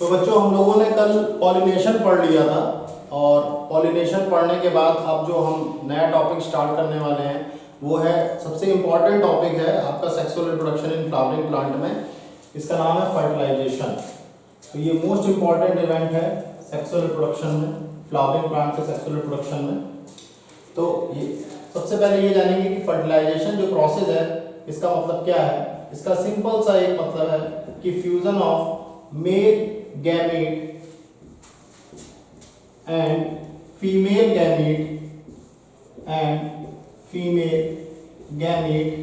तो बच्चों हम लोगों ने कल पॉलिनेशन पढ़ लिया था और पॉलिनेशन पढ़ने के बाद अब जो हम नया टॉपिक स्टार्ट करने वाले हैं वो है सबसे इम्पॉर्टेंट टॉपिक है आपका sexual reproduction in flowering plant में। इसका नाम है फर्टिलाइजेशन। तो ये मोस्ट इम्पॉर्टेंट इवेंट है सेक्सुअल रिप्रोडक्शन में, फ्लावरिंग प्लांट के सेक्सुअल रिप्रोडक्शन में। तो ये सबसे पहले ये जानेंगे कि फर्टिलाइजेशन जो प्रोसेस है इसका मतलब क्या है। इसका सिंपल सा एक मतलब है कि fusion of male gamete and female gamete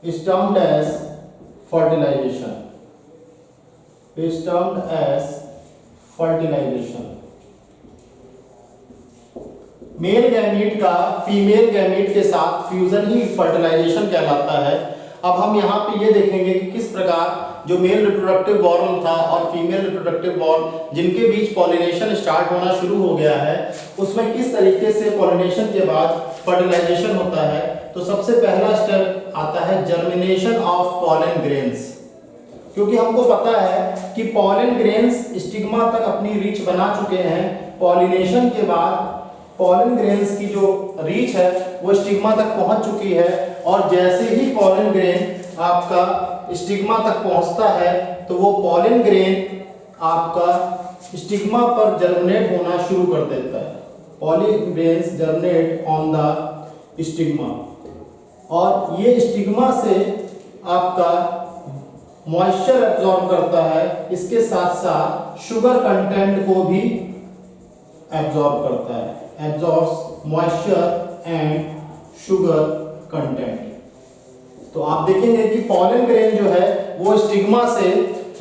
is termed as fertilization. Male gamete का फीमेल गैमीट के साथ फ्यूजन ही फर्टिलाइजेशन कहलाता है। अब हम यहाँ पे ये देखेंगे कि किस प्रकार जो मेल रिप्रोडक्टिव वॉर्म था और फीमेल रिप्रोडक्टिव वॉर्म जिनके बीच पॉलिनेशन स्टार्ट होना शुरू हो गया है उसमें किस तरीके से पॉलिनेशन के बाद फर्टिलाइजेशन होता है। तो सबसे पहला स्टेप आता है जर्मिनेशन ऑफ पॉलन ग्रेन्स। क्योंकि हमको पता है कि पॉलन ग्रेन्स स्टिग्मा तक अपनी रीच बना चुके हैं। पॉलिनेशन के बाद पॉलन ग्रेन्स की जो रीच है वो स्टिग्मा तक पहुंच चुकी है और जैसे ही पॉलन ग्रेन आपका स्टिग्मा तक पहुंचता है तो वो पॉलन ग्रेन आपका स्टिग्मा पर जर्मिनेट होना शुरू कर देता है। Pollen grains germinate on the stigma और ये स्टिग्मा से आपका मॉइस्चर एब्जॉर्ब करता है, इसके साथ साथ शुगर कंटेंट को भी एब्जॉर्ब करता है। Absorbs moisture and sugar content. तो आप देखेंगे कि पॉलन ग्रेन जो है वो स्टिग्मा से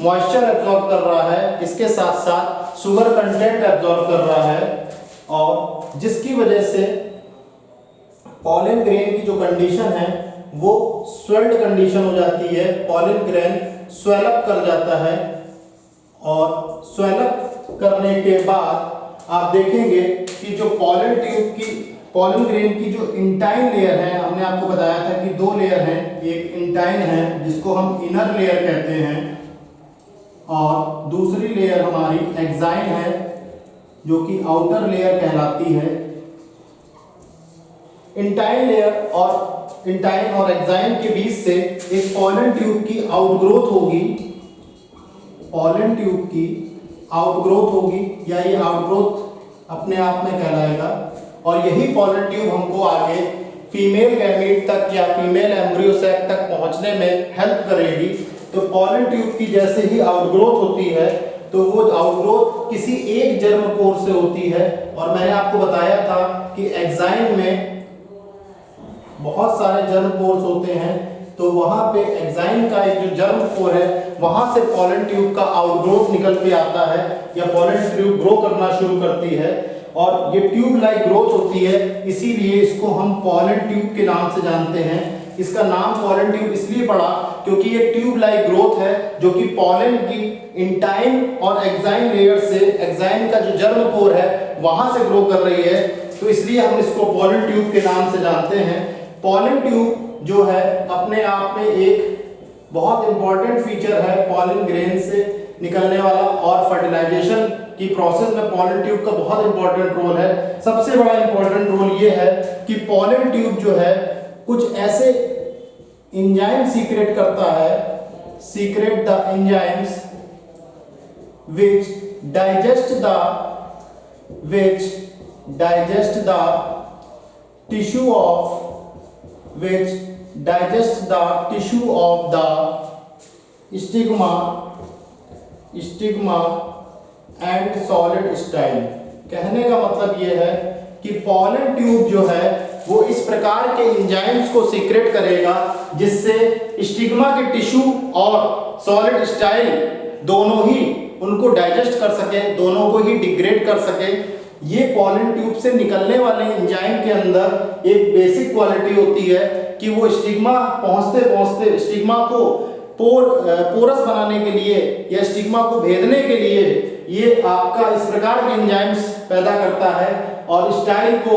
मॉइस्चर एब्जॉर्ब कर रहा है, इसके साथ साथ शुगर कंटेंट एब्जॉर्ब कर रहा है और जिसकी वजह से पॉलन ग्रेन की जो कंडीशन है वो स्वेल्ड कंडीशन हो जाती है। पॉलन ग्रेन स्वेल अप कर जाता है और स्वेल अप करने के बाद आप देखेंगे कि जो पॉलन ट्यूब की पॉलन ग्रेन की जो इंटाइन लेयर है, हमने आपको बताया था कि दो लेयर हैं, एक इंटाइन है जिसको हम इनर लेयर कहते हैं और दूसरी लेयर हमारी एक्साइन है जो कि आउटर लेयर कहलाती है। इंटाइन और एक्साइन के बीच से एक पॉलन ट्यूब की आउटग्रोथ होगी। पॉलन ट्यूब की आउटग्रोथ होगी या ये आउटग्रोथ अपने आप में कहलाएगा और यही पॉलन ट्यूब हमको आगे फीमेल गैमीट तक या फीमेल एम्ब्रियो सैक तक पहुंचने में हेल्प करेगी। तो पॉलन ट्यूब की जैसे ही आउटग्रोथ होती है तो वो आउटग्रोथ किसी एक जर्म पोर से होती है और मैंने आपको बताया था कि एक्साइन में बहुत सारे जर्म पोर्स होते हैं। तो वहां पे एक्साइन का एक जो जर्म पोर है वहां से पॉलन ट्यूब का आउटग्रोथ निकल के आता है या पॉलन ट्यूब ग्रो करना शुरू करती है और ये ट्यूब लाइक ग्रोथ होती है, इसीलिए इसको हम पॉलन ट्यूब के नाम से जानते हैं। इसका नाम पॉलन ट्यूब इसलिए पड़ा क्योंकि ये ट्यूब लाइक ग्रोथ है जो कि पॉलन की इंटाइन और एक्साइन लेयर से एक्साइन का जो जर्म पोर है वहां से ग्रो कर रही है, तो इसलिए हम इसको पॉलन ट्यूब के नाम से जानते हैं। पॉलन ट्यूब जो है अपने आप में एक बहुत इंपॉर्टेंट फीचर है पॉलन ग्रेन से निकलने वाला और फर्टिलाइजेशन की प्रोसेस में पॉलन ट्यूब का बहुत इंपॉर्टेंट रोल है। सबसे बड़ा इंपॉर्टेंट रोल ये है कि पॉलन ट्यूब जो है कुछ ऐसे एंजाइम सीक्रेट करता है, secret the enzymes which digest the tissue of the stigma and solid style। कहने का मतलब ये है कि पॉलन ट्यूब जो है वो इस प्रकार के एंजाइम्स को सीक्रेट करेगा जिससे स्टिग्मा के टिश्यू और सॉलिड स्टाइल दोनों ही उनको डाइजेस्ट कर सके, दोनों को ही डिग्रेड कर सके। ये पॉलन ट्यूब से निकलने वाले एंजाइम के अंदर एक बेसिक क्वालिटी होती है कि वो स्टिग्मा पहुंचते पहुंचते स्टिग्मा को पोरस बनाने के लिए या स्टिग्मा को भेदने के लिए ये आपका इस प्रकार के एंजाइम्स पैदा करता है और स्टाइल को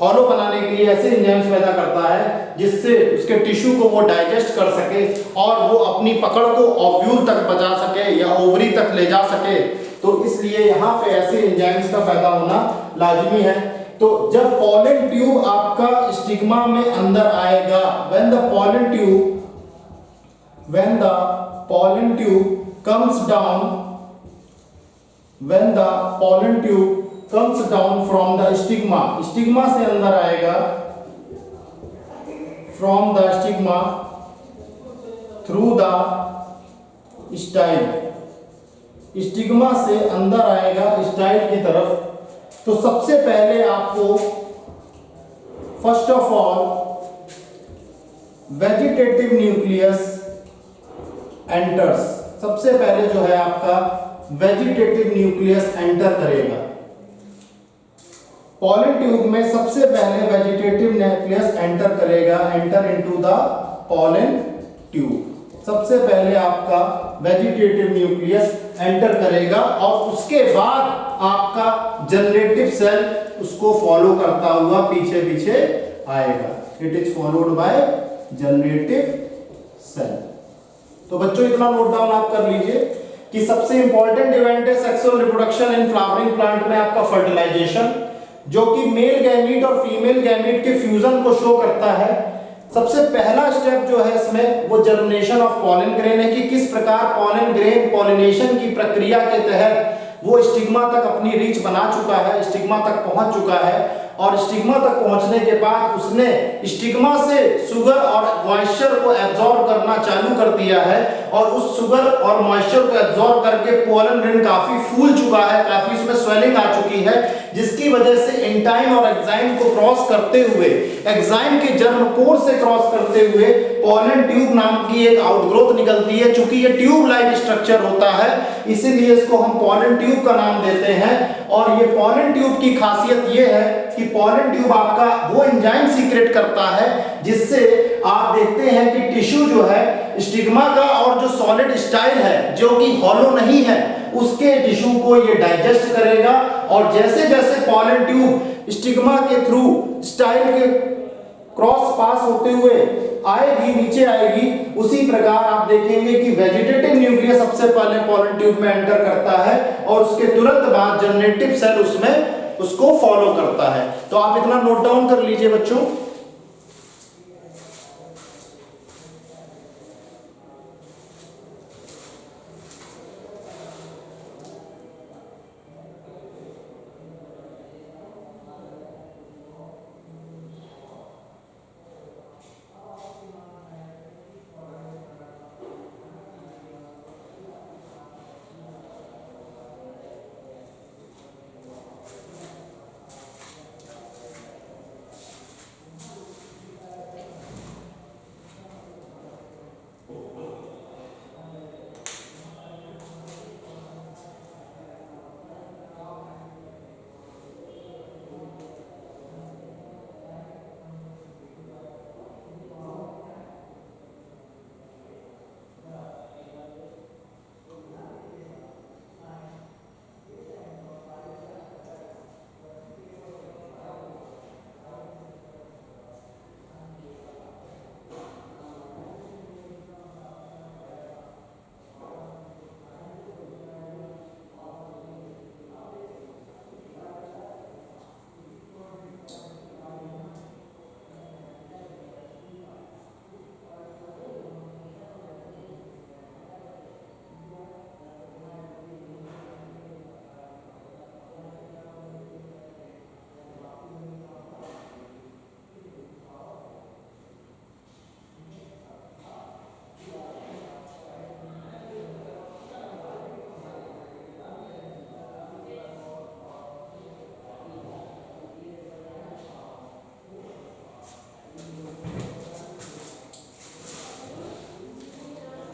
हॉलो बनाने के लिए ऐसे एंजाइम्स पैदा करता है जिससे उसके टिश्यू को वो डाइजेस्ट कर सके और वो अपनी पकड़ को ओव्यूल तक पहुंचा सके या ओवरी तक ले जा सके। तो इसलिए यहाँ पे ऐसे एंजाइम्स का पैदा होना लाजमी है। तो जब पॉलन ट्यूब आपका स्टिग्मा में अंदर आएगा, when the pollen tube comes down from the stigma से अंदर आएगा, from the stigma through the style, stigma से अंदर आएगा स्टाइल की तरफ। तो सबसे पहले आपको first of all vegetative nucleus enters, सबसे पहले जो है आपका वेजिटेटिव न्यूक्लियस एंटर करेगा। पॉलन ट्यूब में सबसे पहले वेजिटेटिव न्यूक्लियस एंटर करेगा, enter into the pollen tube. सबसे पहले आपका वेजिटेटिव न्यूक्लियस एंटर करेगा और उसके बाद आपका जनरेटिव सेल उसको फॉलो करता हुआ पीछे पीछे आएगा। It is followed by generative cell. तो बच्चों इतना नोट डाउन आप कर लीजिए कि सबसे इंपॉर्टेंट इवेंट है sexual reproduction in flowering plant में आपका फर्टिलाइजेशन, जो कि मेल गैमीट और फीमेल गैमीट के फ्यूजन को शो करता है। सबसे पहला स्टेप जो है इसमें वो जर्मिनेशन ऑफ पॉलन ग्रेन है कि किस प्रकार पॉलन ग्रेन पॉलिनेशन की प्रक्रिया के तहत वो स्टिग्मा तक अपनी रीच बना चुका है, स्टिग्मा तक पहुंच चुका है और स्टिग्मा तक पहुंचने के बाद उसने स्टिग्मा से शुगर और मॉइस्चर को एब्जॉर्ब करना चालू कर दिया है और उस शुगर और मॉइस्चर को एब्जॉर्ब करके पॉलन ग्रेन काफी फूल चुका है, काफी उसमें स्वेलिंग आ चुकी है, जिसकी वजह से एंटाइन और एक्साइन को क्रॉस करते हुए, एक्साइन के जर्म पोर से क्रॉस करते हुए पॉलन ट्यूब नाम की एक आउटग्रोथ निकलती है। चूंकि ये ट्यूब लाइक स्ट्रक्चर होता है इसीलिए इसको हम पॉलन ट्यूब का नाम देते हैं। और ये पॉलन ट्यूब की खासियत ये है कि पॉलन ट्यूब आपका वो एंजाइम सीक्रेट करता है जिससे आप देखते हैं कि टिश्यू जो है स्टिग्मा का और जो सॉलिड स्टाइल है जो कि हॉलो नहीं है उसके टिश्यू को ये डाइजेस्ट करेगा और जैसे जैसे पॉलन ट्यूब स्टिग्मा के थ्रू स्टाइल के क्रॉस पास होते हुए आएगी, नीचे आएगी, उसी प्रकार आप देखेंगे कि वेजिटेटिव न्यूक्लियस सबसे पहले पॉलन ट्यूब में एंटर करता है और उसके तुरंत बाद जनरेटिव सेल उसमें उसको फॉलो करता है। तो आप इतना नोट डाउन कर लीजिए बच्चों।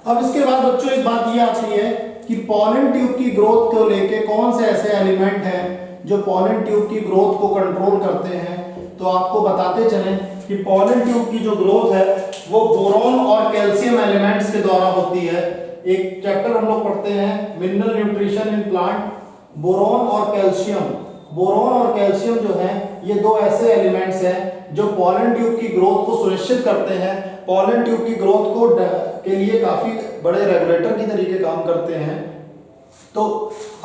अब इसके बाद बच्चों एक बात ये आती है कि पॉलन ट्यूब की ग्रोथ को लेके कौन से ऐसे एलिमेंट हैं जो पॉलन ट्यूब की ग्रोथ को कंट्रोल करते हैं। तो आपको बताते चलें कि पॉलन ट्यूब की जो ग्रोथ है वो बोरॉन और कैल्शियम एलिमेंट्स के द्वारा होती है। एक चैप्टर हम लोग पढ़ते हैं mineral nutrition in plant, boron और कैल्शियम बोरॉन और कैल्शियम जो है ये दो ऐसे एलिमेंट्स हैं जो पॉलन ट्यूब की ग्रोथ को सुनिश्चित करते हैं, पॉलन ट्यूब की ग्रोथ को के लिए काफी बड़े रेगुलेटर की तरीके काम करते हैं। तो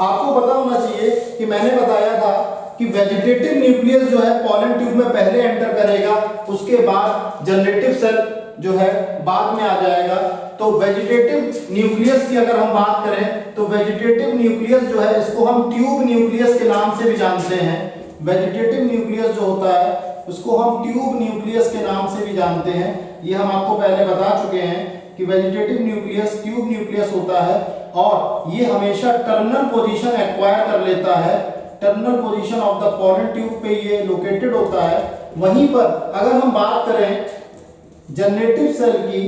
आपको पता होना चाहिए कि मैंने बताया था कि वेजिटेटिव न्यूक्लियस जो है पॉलन ट्यूब में पहले एंटर करेगा, उसके बाद जनरेटिव सेल जो है बाद में आ जाएगा। तो वेजिटेटिव न्यूक्लियस की अगर हम बात करें तो वेजिटेटिव न्यूक्लियस जो है इसको हम ट्यूब न्यूक्लियस के नाम से भी जानते हैं। वेजिटेटिव न्यूक्लियस जो होता है उसको हम ट्यूब न्यूक्लियस के नाम से भी जानते हैं। ये हम आपको पहले बता चुके हैं कि वेजिटेटिव न्यूक्लियस ट्यूब न्यूक्लियस होता है और ये हमेशा टर्मिनल पोजीशन एक्वायर कर लेता है। Terminal position of the pollen tube पे ये लोकेटेड होता है। वहीं पर अगर हम बात करें जनरेटिव सेल की,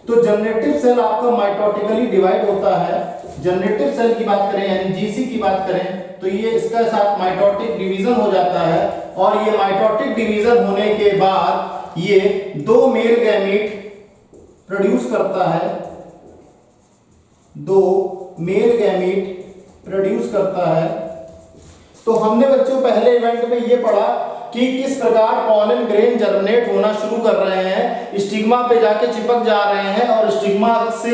तो जनरेटिव सेल आपका माइटोटिकली डिवाइड होता है। जनरेटिव सेल की बात करें यानी जीसी की बात करें तो ये इसका साथ माइटोटिक डिवीजन हो जाता है और ये माइटोटिक डिवीजन होने के बाद ये दो मेल गैमीट प्रोड्यूस करता है, दो मेल गैमीट प्रोड्यूस करता है। तो हमने बच्चों पहले इवेंट में ये पढ़ा कि किस प्रकार पॉलन ग्रेन जर्मिनेट होना शुरू कर रहे हैं, स्टिग्मा पे जाके चिपक जा रहे हैं और स्टिग्मा से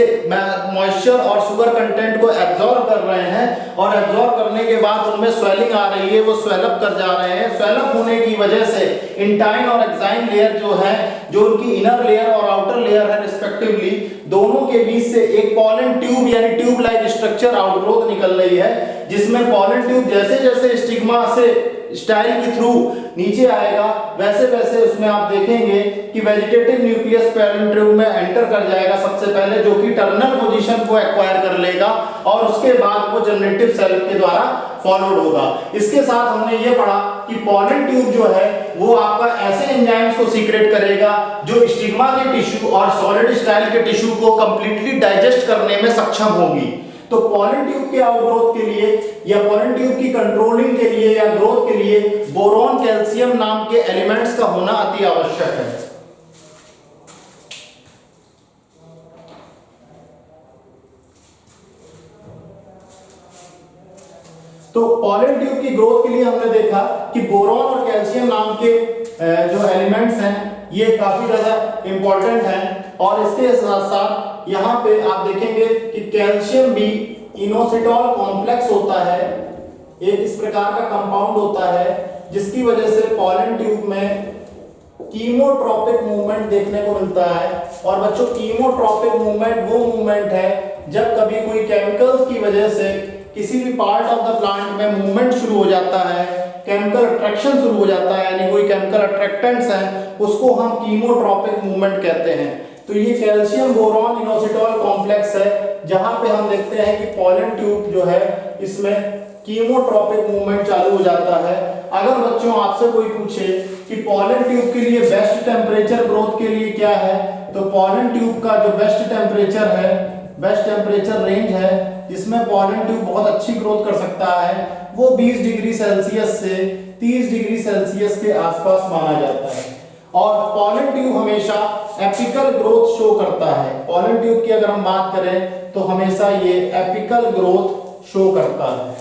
मॉइस्चर और शुगर कंटेंट को एब्जॉर्ब कर रहे हैं और एब्जॉर्ब करने के बाद उनमें स्वेलिंग आ रही है, वो स्वेलअप कर जा रहे हैं। स्वेलअप होने की वजह से इंटाइन और एक्साइन लेयर जो है, जो उनकी इनर लेयर और आउटर लेयर है रिस्पेक्टिवली, दोनों के बीच से एक पॉलन ट्यूब यानी ट्यूब लाइक स्ट्रक्चर आउटग्रोथ निकल रही है, जिसमें पॉलन ट्यूब जैसे जैसे स्टिग्मा से स्टाइल के थ्रू नीचे आएगा वैसे वैसे उसमें आप देखेंगे कि वेजिटेटिव न्यूक्लियस पॉलन ट्यूब में एंटर कर जाएगा सबसे पहले, जो कि टर्मिनल पोजीशन को एक्वायर कर लेगा और उसके बाद वो जनरेटिव सेल के द्वारा फॉलोड होगा। इसके साथ हमने ये पढ़ा कि पॉलन ट्यूब जो है वो आपका ऐसे एंजाइम्स को सीक्रेट करेगा जो स्टिग्मा के टिश्यू और सॉलिड स्टाइल के टिश्यू को कंप्लीटली डाइजेस्ट करने में सक्षम होगी। तो पॉलन ट्यूब के आउटग्रोथ के लिए या पॉलन ट्यूब की कंट्रोलिंग के लिए या ग्रोथ के लिए बोरॉन कैल्शियम नाम के एलिमेंट्स का होना अति आवश्यक है। तो पॉलन ट्यूब की ग्रोथ के लिए हमने देखा कि बोरॉन और कैल्शियम नाम के जो एलिमेंट्स हैं ये काफी ज्यादा इंपॉर्टेंट हैं और इसके साथ साथ यहाँ पे आप देखेंगे कि कैल्शियम भी इनोसिटॉल कॉम्प्लेक्स होता है, एक इस प्रकार का कंपाउंड होता है जिसकी वजह से पॉलन ट्यूब में कीमोट्रोपिक मूवमेंट देखने को मिलता है। और बच्चों कीमोट्रोपिक मूवमेंट वो मूवमेंट है जब कभी कोई केमिकल्स की वजह से किसी भी पार्ट ऑफ द प्लांट में मूवमेंट शुरू हो जाता है, केमिकल अट्रैक्शन शुरू हो जाता है, यानी कोई केमिकल अट्रैक्टेंट्स हैं, उसको हम कीमोट्रोपिक मूवमेंट कहते हैं। तो ये कैल्शियम बोरॉन इनोसिटॉल कॉम्प्लेक्स है जहां पे हम देखते हैं कि पॉलन ट्यूब जो है इसमें कीमोट्रोपिक मूवमेंट चालू हो जाता है। अगर बच्चों आपसे कोई पूछे कि पॉलन ट्यूब के लिए बेस्ट टेम्परेचर ग्रोथ के लिए क्या है, तो पॉलन ट्यूब का जो बेस्ट टेम्परेचर है, बेस्ट टेम्परेचर रेंज है जिसमें पॉलन ट्यूब बहुत अच्छी ग्रोथ कर सकता है, वो 20 डिग्री सेल्सियस से 30 डिग्री सेल्सियस के आसपास माना जाता है। और पॉलन ट्यूब हमेशा एपिकल ग्रोथ शो करता है। पॉलन ट्यूब की अगर हम बात करें तो हमेशा ये एपिकल ग्रोथ शो करता है।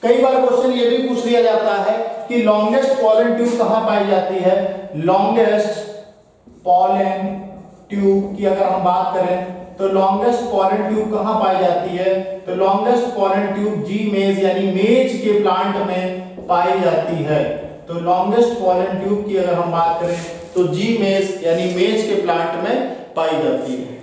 कई बार क्वेश्चन ये भी पूछ लिया जाता है कि लॉन्गेस्ट पॉलन ट्यूब कहां पाई जाती है। लॉन्गेस्ट पॉलन ट्यूब की अगर हम बात करें तो लॉन्गेस्ट पॉलन ट्यूब कहां पाई जाती है, तो लॉन्गेस्ट पॉलन ट्यूब जी मेज यानी मेज के प्लांट में पाई जाती है। तो लॉन्गेस्ट पॉलन ट्यूब की अगर हम बात करें तो जी मेज यानी मेज के प्लांट में पाई जाती है।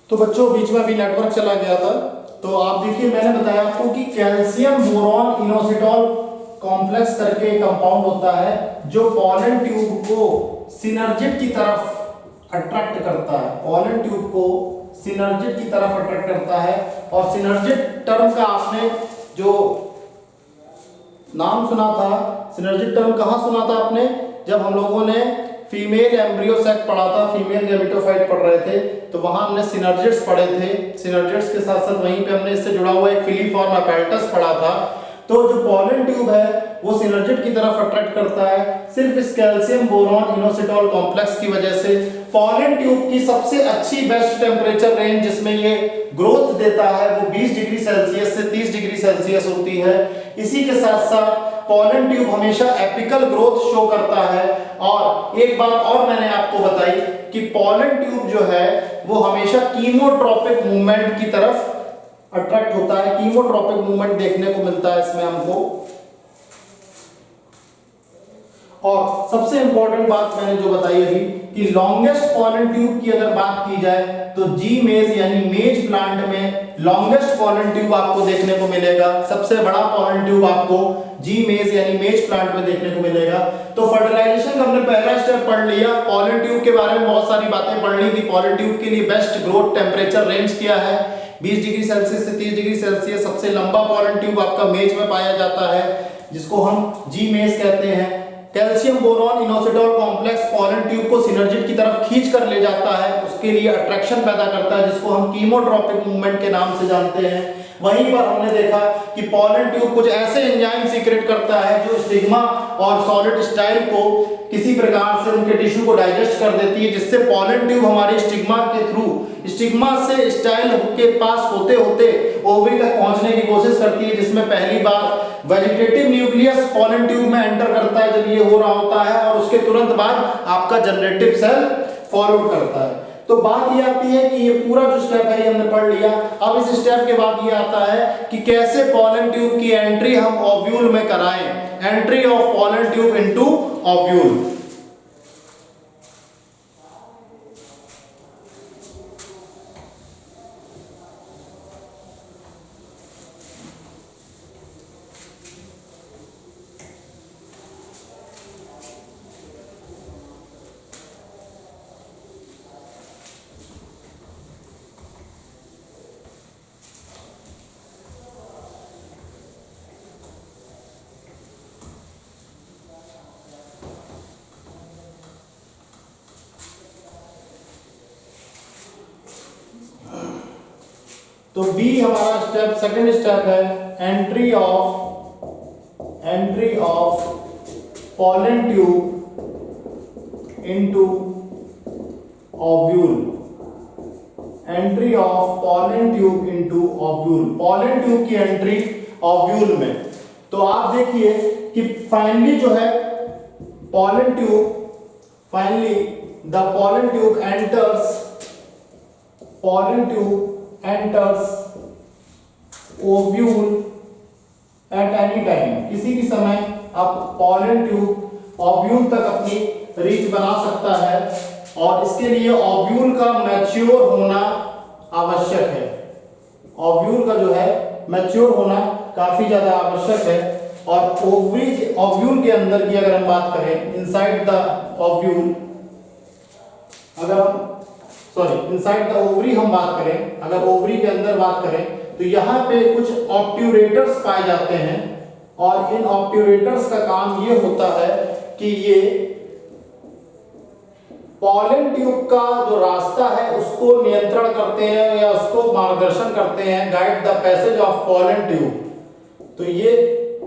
तो बच्चों बीच में अभी नेटवर्क चला गया था, तो आप देखिए मैंने बताया आपको कि कैल्शियम बोरॉन इनोसिटॉल कॉम्प्लेक्स करके कंपाउंड होता है जो पॉलन ट्यूब को सिनर्जिड की तरफ अट्रैक्ट करता है, पॉलन ट्यूब को सिनर्जिड की तरफ अट्रैक्ट करता है। और सिनर्जिड टर्म का आपने जो नाम सुना था, सिनर्जिड टर्म कहाँ सुना था आपने? जब हम लोगों ने फीमेल एम्ब्रियो सेक पढ़ा था, फीमेल गैमेटोफाइट पढ़ रहे थे, तो वहां हमने सिनर्जिड्स पढ़े थे। सिनर्जिड्स के साथ साथ वहीं पे हमने इससे जुड़ा हुआ एक फिलीफॉर्म एपेल्टस पढ़ा था। तो जो पॉलन ट्यूब है वो सिनर्जिड की तरफ अट्रैक्ट करता है सिर्फ इस कैल्शियम बोरॉन इनोसिटॉल कॉम्प्लेक्स की वजह से। पॉलन ट्यूब की सबसे अच्छी बेस्ट टेम्परेचर रेंज जिसमें ये ग्रोथ देता है वो 20 डिग्री सेल्सियस से 30 डिग्री सेल्सियस होती है। इसी के साथ साथ पॉलन ट्यूब हमेशा एपिकल ग्रोथ शो करता है। और एक बात और मैंने आपको बताई कि पॉलन ट्यूब जो है वो हमेशा कीमोट्रोपिक मूवमेंट की तरफ अट्रैक्ट होता है। कीमोट्रोपिक मूवमेंट देखने को मिलता है इसमें हमको। और सबसे इंपॉर्टेंट बात मैंने जो बताई अभी कि लॉन्गेस्ट पॉलन ट्यूब की अगर बात की जाए तो जी मेज यानी मेज प्लांट में लॉन्गेस्ट पॉलन ट्यूब आपको देखने को मिलेगा। सबसे बड़ा पॉलन ट्यूब आपको जी मेज यानी मेज प्लांट में देखने को मिलेगा। तो फर्टिलाइजेशन का हमने पहला स्टेप पढ़ लिया। पॉलन ट्यूब के बारे में बहुत सारी बातें पढ़ ली कि पॉलन ट्यूब के लिए बेस्ट ग्रोथ टेम्परेचर रेंज क्या है, 20 डिग्री सेल्सियस से 30 डिग्री सेल्सियस। सबसे लंबा पॉलन ट्यूब आपका मेज में पाया जाता है जिसको हम जी मेज कहते हैं। Calcium boron inositol complex pollen tube को सिनर्जिड की तरफ खींच कर ले जाता है, उसके लिए अट्रैक्शन पैदा करता है जिसको हम कीमोट्रोपिक मूवमेंट के नाम से जानते हैं। वहीं पर हमने देखा कि पॉलन ट्यूब कुछ ऐसे एंजाइम सीक्रेट करता है जो स्टिग्मा और सॉलिड स्टाइल को किसी प्रकार से उनके टिश्यू को डाइजेस्ट कर देती है, जिससे पॉलन ट्यूब हमारी स्टिग्मा के थ्रू स्टिग्मा से स्टाइल के पास होते होते ओवरी तक पहुंचने की कोशिश करती है, जिसमें पहली बार वेजिटेटिव न्यूक्लियस पॉलन ट्यूब में एंटर करता है जब ये हो रहा होता है, और उसके तुरंत बाद आपका जनरेटिव सेल फॉरवर्ड करता है। तो बात ये आती है कि ये पूरा जो स्टेप है ये हमने पढ़ लिया। अब इस स्टेप के बाद ये आता है कि कैसे पॉलन ट्यूब की एंट्री हम ओव्यूल में कराएं, entry of pollen tube into ovule. तो बी हमारा स्टेप सेकंड स्टेप है entry of pollen tube into ovule. Entry of pollen tube into ovule, pollen tube की एंट्री ओव्यूल में। तो आप देखिए कि फाइनली जो है pollen tube, finally the pollen tube enters ovule at any time. किसी भी समय आप पॉलन ट्यूब ओव्यूल तक अपनी रीच बना सकता है, और इसके लिए ओव्यूल का मैच्योर होना आवश्यक है। ओव्यूल का जो है मैच्योर होना काफी ज्यादा आवश्यक है। और ओव्यूल के अंदर की अगर हम बात करें, इनसाइड द ओव्यूल, अगर हम इनसाइड द ओवरी हम बात करें, अगर ओवरी के अंदर बात करें तो यहाँ पे कुछ ऑब्ट्यूरेटर्स पाए जाते हैं, और इन ऑब्ट्यूरेटर्स का काम ये होता है कि ये पॉलन ट्यूब का जो रास्ता है उसको नियंत्रण करते हैं या उसको मार्गदर्शन करते हैं, guide the passage of pollen tube. तो ये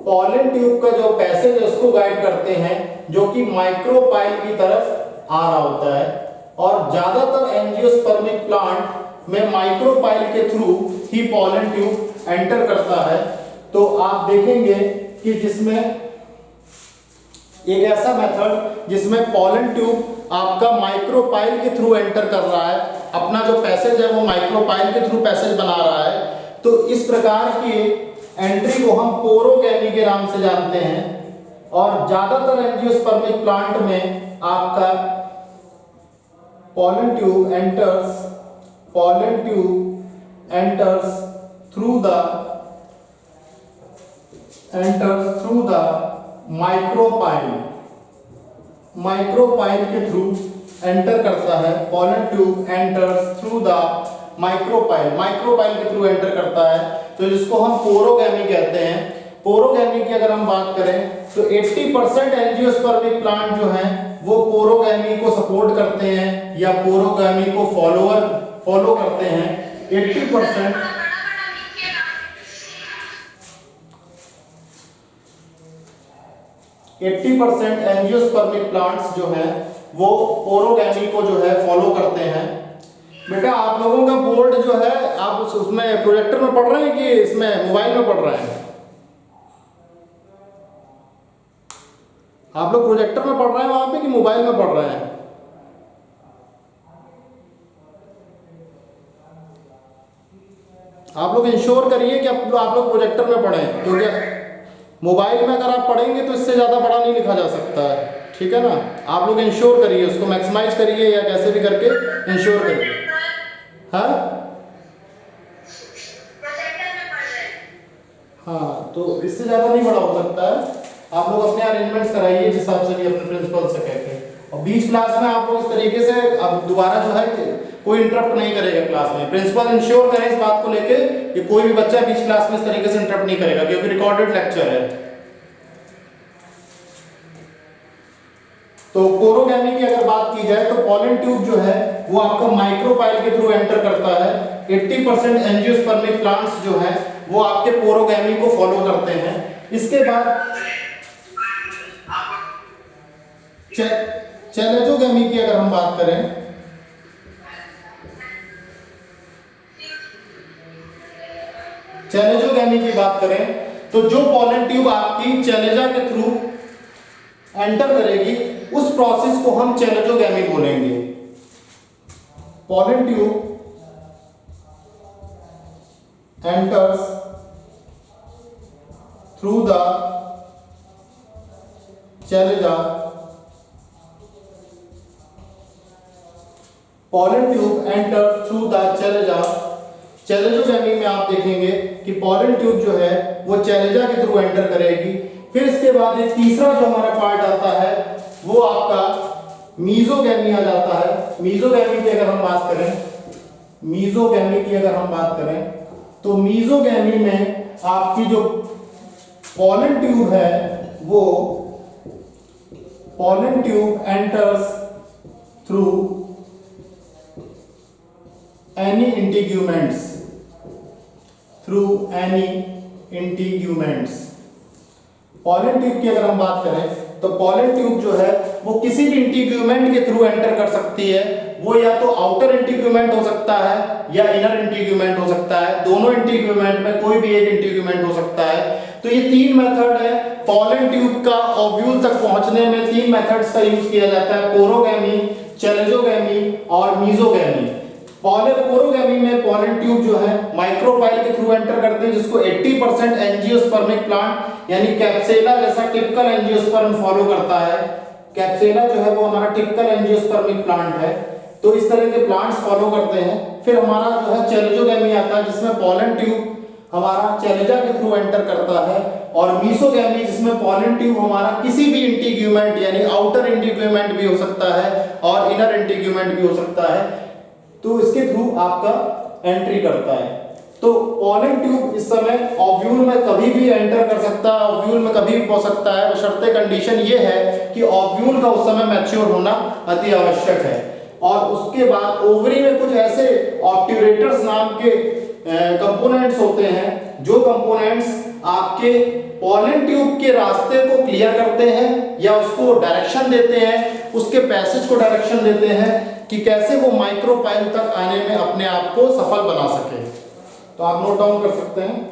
पॉलन ट्यूब का जो पैसेज है उसको गाइड करते हैं, जो कि माइक्रोपाइल की तरफ आ रहा होता है। और ज्यादातर एंजियोस्पर्मिक प्लांट में माइक्रोपाइल के थ्रू ही पॉलन ट्यूब एंटर करता है। तो आप देखेंगे कि जिसमें एक ऐसा मेथड जिसमें पॉलन ट्यूब आपका माइक्रोपाइल के थ्रू एंटर कर रहा है, अपना जो पैसेज है वो माइक्रोपाइल के थ्रू पैसेज बना रहा है। तो इस प्रकार की एंट्री को हम पोरोगैमी के नाम से जानते हैं। और ज्यादातर एंजियोस्पर्मिक प्लांट में आपका pollen tube enters pollen tube enters through the micropyle के थ्रू एंटर करता है। pollen tube enters through the micropyle के थ्रू एंटर करता है, तो जिसको हम पोरोगैमी कहते हैं। पोरोगैमी की अगर हम बात करें तो 80% एंजियोस्पर्मिक प्लांट जो हैं वो पोरोगैमी को सपोर्ट करते हैं या पोरोगैमी को फॉलो करते हैं। 80% एंजियोस्पर्मिक प्लांट्स जो हैं वो पोरोगैमी को जो है फॉलो करते हैं। बेटा आप लोगों का बोर्ड जो है आप उसमें प्रोजेक्टर में पढ़ रहे हैं कि इसमें मोबाइल में पढ़ रहे हैं? आप लोग प्रोजेक्टर में पढ़ रहे हैं वहां पे कि मोबाइल में पढ़ रहे हैं? आप लोग इंश्योर करिए कि आप लोग प्रोजेक्टर में पढ़ें, क्योंकि मोबाइल में अगर आप पढ़ेंगे तो इससे ज़्यादा बड़ा नहीं लिखा जा सकता है, ठीक है ना। आप लोग इंश्योर करिए, उसको मैक्सिमाइज करिए या कैसे भी करके इंश्योर करिए। हाँ हाँ, तो इससे ज़्यादा नहीं बड़ा हो सकता है। आप लोग अपने अरेंजमेंट्स कराइए जिस हिसाब से भी अपने प्रिंसिपल से कह के, और बीच क्लास में आप लोग इस तरीके से अब दोबारा जो है कोई इंटरप्ट नहीं करेगा क्लास में। प्रिंसिपल इंश्योर करें इस बात को लेके कि कोई भी बच्चा बीच क्लास में इस तरीके से इंटरप्ट नहीं करेगा, क्योंकि रिकॉर्डेड लेक्चर है। तो पोरोगैमी की अगर बात की जाए तो पॉलन ट्यूब जो है वो आपका माइक्रोपाइल के थ्रू एंटर करता है। 80% एंजियोस्पर्मिक प्लांट्स जो हैं वो आपके पोरोगैमी को फॉलो करते हैं। इसके बाद चैलेजोगैमी की अगर हम बात करें तो जो पॉलन ट्यूब आपकी चैलेजा के थ्रू एंटर करेगी उस प्रोसेस को हम चैलेजोगैमी बोलेंगे। Pollen tube enters through the chalaza. Pollen tube enter through the chalaza. Chalazogamy में आप देखेंगे कि पॉलन ट्यूब जो है वो चैलेजा के थ्रू एंटर करेगी। फिर इसके बाद एक तीसरा जो हमारा पार्ट आता है वो आपका मीजोगैमी आ जाता है। मीजोगैमी की अगर हम बात करें तो मीजोगैमी में आपकी जो पॉलन ट्यूब है वो pollen tube enters through any integuments. Pollen tube की अगर हम बात करें तो पॉलन ट्यूब जो है वो किसी भी इंटीग्यूमेंट के थ्रू एंटर कर सकती है। वो या तो आउटर इंटीग्यूमेंट हो सकता है या इनर इंटीग्यूमेंट हो सकता है। दोनों इंटीग्यूमेंट में कोई भी एक इंटीग्यूमेंट हो सकता है। तो ये तीन मेथड है पॉलन ट्यूब का ओव्यूल तक पहुंचने में। तीन मेथड्स का यूज किया जाता है, पोरोगैमी, चैलेजोगैमी और मीजोगैमी। पोरोगैमी में पॉलन ट्यूब जो है माइक्रोपाइल के थ्रू एंटर करते हैं, जिसको 80% एंजियोस्पर्मिक प्लांट यानी कैप्सेला जैसा टिपिकल एंजियोस्पर्म फॉलो करता है। कैप्सेला जो है वो हमारा टिपिकल एंजियोस्पर्मिक प्लांट है, तो इस तरह के प्लांट्स फॉलो करते हैं। फिर हमारा जो है चैलेजोगैमी आता है जिसमें पॉलन ट्यूब हमारा चैलेजा के थ्रू एंटर करता है, और मीसोगैमी जिसमें पॉलन ट्यूब हमारा किसी भी इंटीग्यूमेंट यानी आउटर इंटीग्यूमेंट भी हो सकता है और इनर इंटीग्यूमेंट भी हो सकता है, तो इसके थ्रू आपका एंट्री करता है। तो पॉलन ट्यूब इस समय ओव्यूल में कभी भी एंटर कर सकता है, ओव्यूल में कभी भी पहुंच सकता है, बशर्ते कंडीशन ये है कि ओव्यूल का उस समय मैच्योर होना अति आवश्यक है। और उसके बाद ओवरी में कुछ ऐसे ऑब्ट्यूरेटर्स नाम के कंपोनेंट्स होते हैं जो कंपोनेंट्स आपके पॉलन ट्यूब के रास्ते को क्लियर करते हैं या उसको डायरेक्शन देते हैं, उसके पैसेज को डायरेक्शन देते हैं कि कैसे वो माइक्रोपाइल तक आने में अपने आप को सफल बना सके। तो आप नोट डाउन कर सकते हैं।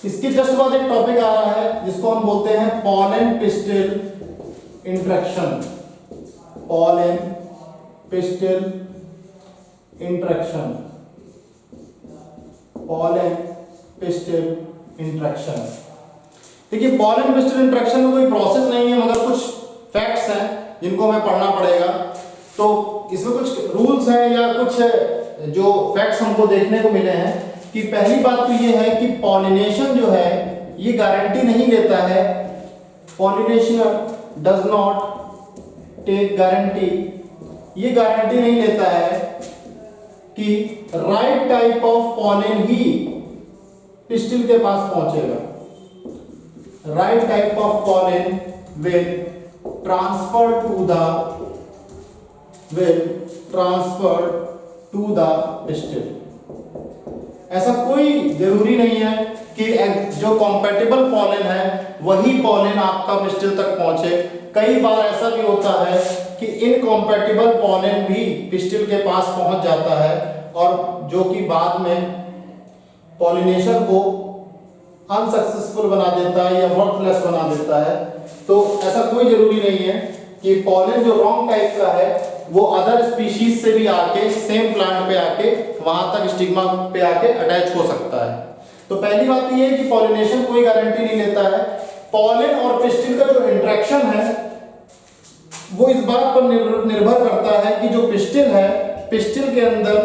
इसके जस्ट बाद एक टॉपिक आ रहा है जिसको हम बोलते हैं pollen pistil interaction. Pollen pistil interaction, pollen pistil interaction. देखिए पॉलन पिस्टिल इंटरेक्शन में कोई प्रोसेस नहीं है मगर कुछ फैक्ट्स हैं जिनको हमें पढ़ना पड़ेगा। तो इसमें कुछ रूल्स हैं या कुछ जो फैक्ट्स हमको देखने को मिले हैं कि पहली बात तो ये है कि पॉलिनेशन जो है ये गारंटी नहीं लेता है। Pollination does not take guarantee, ये गारंटी नहीं लेता है कि राइट टाइप ऑफ पॉलन ही पिस्टिल के पास पहुंचेगा। Right type of pollen will transfer to the pistil. ऐसा कोई जरूरी नहीं है कि जो कॉम्पैटिबल पॉलन है वही पॉलन आपका पिस्टिल तक पहुंचे। कई बार ऐसा भी होता है कि इनकॉम्पैटिबल पॉलन भी पिस्टिल के पास पहुंच जाता है और जो कि बाद में पॉलिनेशन को अनसक्सेसफुल बना देता है या वर्थलेस बना देता है। तो ऐसा कोई जरूरी नहीं है कि पॉलन जो रॉन्ग टाइप का है वो अदर स्पीशीज से भी आके सेम प्लांट पे आके वहां तक स्टिग्मा पे आके अटैच हो सकता है। तो पहली बात तो ये है कि पॉलिनेशन कोई गारंटी नहीं लेता है। पॉलन और पिस्टिल का जो इंटरेक्शन है वो इस बात पर निर्भर करता है कि जो पिस्टिल है, पिस्टिल के अंदर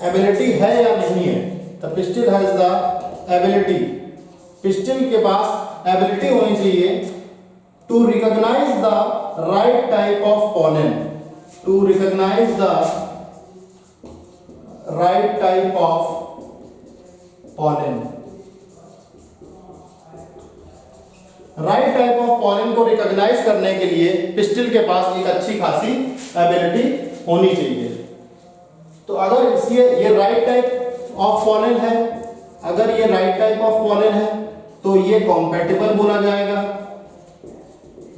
एबिलिटी है या नहीं है। The pistil has the ability, pistil के पास एबिलिटी होनी चाहिए to recognise the right type of pollen, to recognise the right type of pollen. Right type of pollen को रिकॉग्नाइज करने के लिए पिस्टिल के पास एक अच्छी खासी एबिलिटी होनी चाहिए। तो अगर इसके ये राइट टाइप ऑफ पॉलन है, अगर ये राइट टाइप ऑफ पॉलन है तो ये कॉम्पैटिबल बोला जाएगा।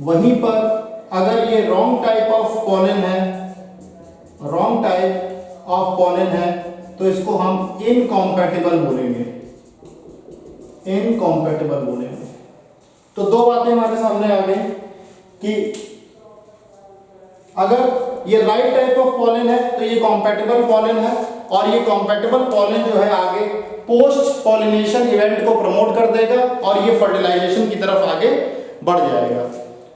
वहीं पर अगर ये रॉन्ग टाइप ऑफ पॉलन है, रॉन्ग टाइप ऑफ पॉलन है तो इसको हम इनकॉम्पैटिबल बोलेंगे, इनकॉम्पैटिबल बोलेंगे। तो दो बातें हमारे सामने आ गई कि अगर ये राइट टाइप ऑफ पॉलन है तो ये कॉम्पैटिबल पॉलन है और ये कॉम्पैटिबल पॉलन जो है आगे पोस्ट पॉलिनेशन इवेंट को प्रमोट कर देगा और ये फर्टिलाइजेशन की तरफ आगे बढ़ जाएगा।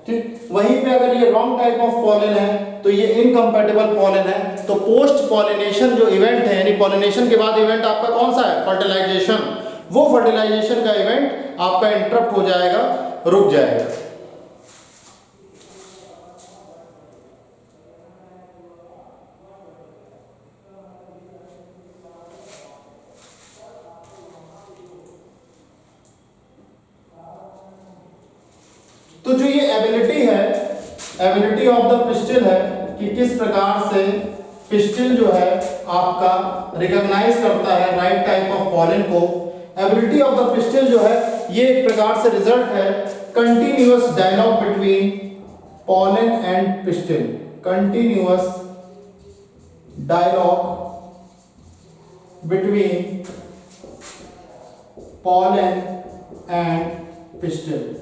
ठीक, वहीं पे अगर ये रॉन्ग टाइप ऑफ पॉलन है तो ये इनकम्पैटिबल पॉलन है। तो पोस्ट पॉलिनेशन जो इवेंट है यानी पॉलिनेशन के बाद इवेंट आपका कौन सा है, फर्टिलाइजेशन, वो फर्टिलाइजेशन का इवेंट आपका इंटरप्ट हो जाएगा, रुक जाएगा। तो जो ये एबिलिटी है, एबिलिटी ऑफ द पिस्टिल है कि किस प्रकार से पिस्टिल जो है आपका रिकॉग्नाइज करता है राइट टाइप ऑफ पॉलन को। एबिलिटी ऑफ द पिस्टिल जो है ये एक प्रकार से रिजल्ट है continuous dialogue between pollen and pistil, continuous dialogue between pollen and pistil.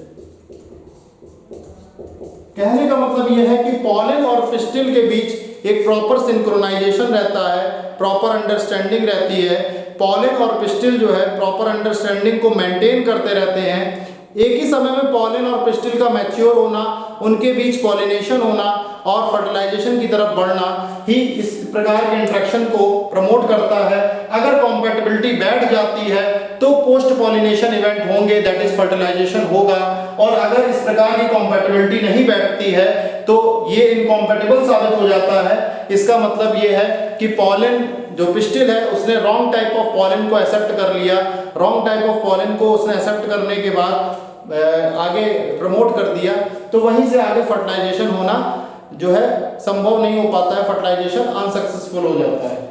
कहने का मतलब यह है कि पॉलन और पिस्टिल के बीच एक प्रॉपर सिंक्रोनाइजेशन रहता है, प्रॉपर अंडरस्टैंडिंग रहती है। पॉलन और पिस्टिल जो है प्रॉपर अंडरस्टैंडिंग को मेंटेन करते रहते हैं। एक ही समय में पॉलन और पिस्टिल का मैच्योर होना, उनके बीच पॉलिनेशन होना और फर्टिलाइजेशन की तरफ बढ़ना ही इस प्रकार के इंटरेक्शन को प्रमोट करता है। अगर कॉम्पैटिबिलिटी बैठ जाती है तो पोस्ट पॉलिनेशन इवेंट होंगे, दैट इज फर्टिलाइजेशन होगा। और अगर इस प्रकार की कॉम्पैटिबिलिटी नहीं बैठती है तो ये इनकॉम्पैटिबल साबित हो जाता है। इसका मतलब ये है कि पॉलन जो पिस्टिल है उसने रॉन्ग टाइप ऑफ पॉलन को एक्सेप्ट कर लिया, रॉन्ग टाइप ऑफ पॉलन को उसने एक्सेप्ट करने के बाद आगे प्रमोट कर दिया, तो वहीं से आगे फर्टिलाइजेशन होना जो है संभव नहीं हो पाता है, फर्टिलाइजेशन अनसक्सेसफुल हो जाता है।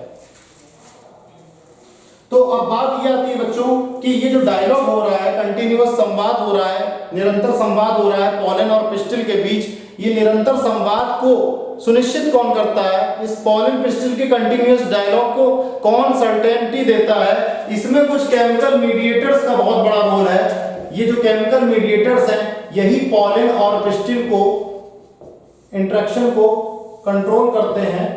तो अब बात ये आती है बच्चों कि ये जो डायलॉग हो रहा है, कंटिन्यूअस संवाद हो रहा है, निरंतर संवाद हो रहा है पॉलन और पिस्टिल के बीच, ये निरंतर संवाद को सुनिश्चित कौन करता है? इस पॉलन पिस्टिल के कंटिन्यूअस डायलॉग को कौन सर्टेनिटी देता है इसमें कुछ केमिकल मीडिएटर्स का बहुत बड़ा रोल है। ये जो केमिकल मीडिएटर्स हैं यही पॉलन और पिस्टिल को इंटरेक्शन को कंट्रोल करते हैं।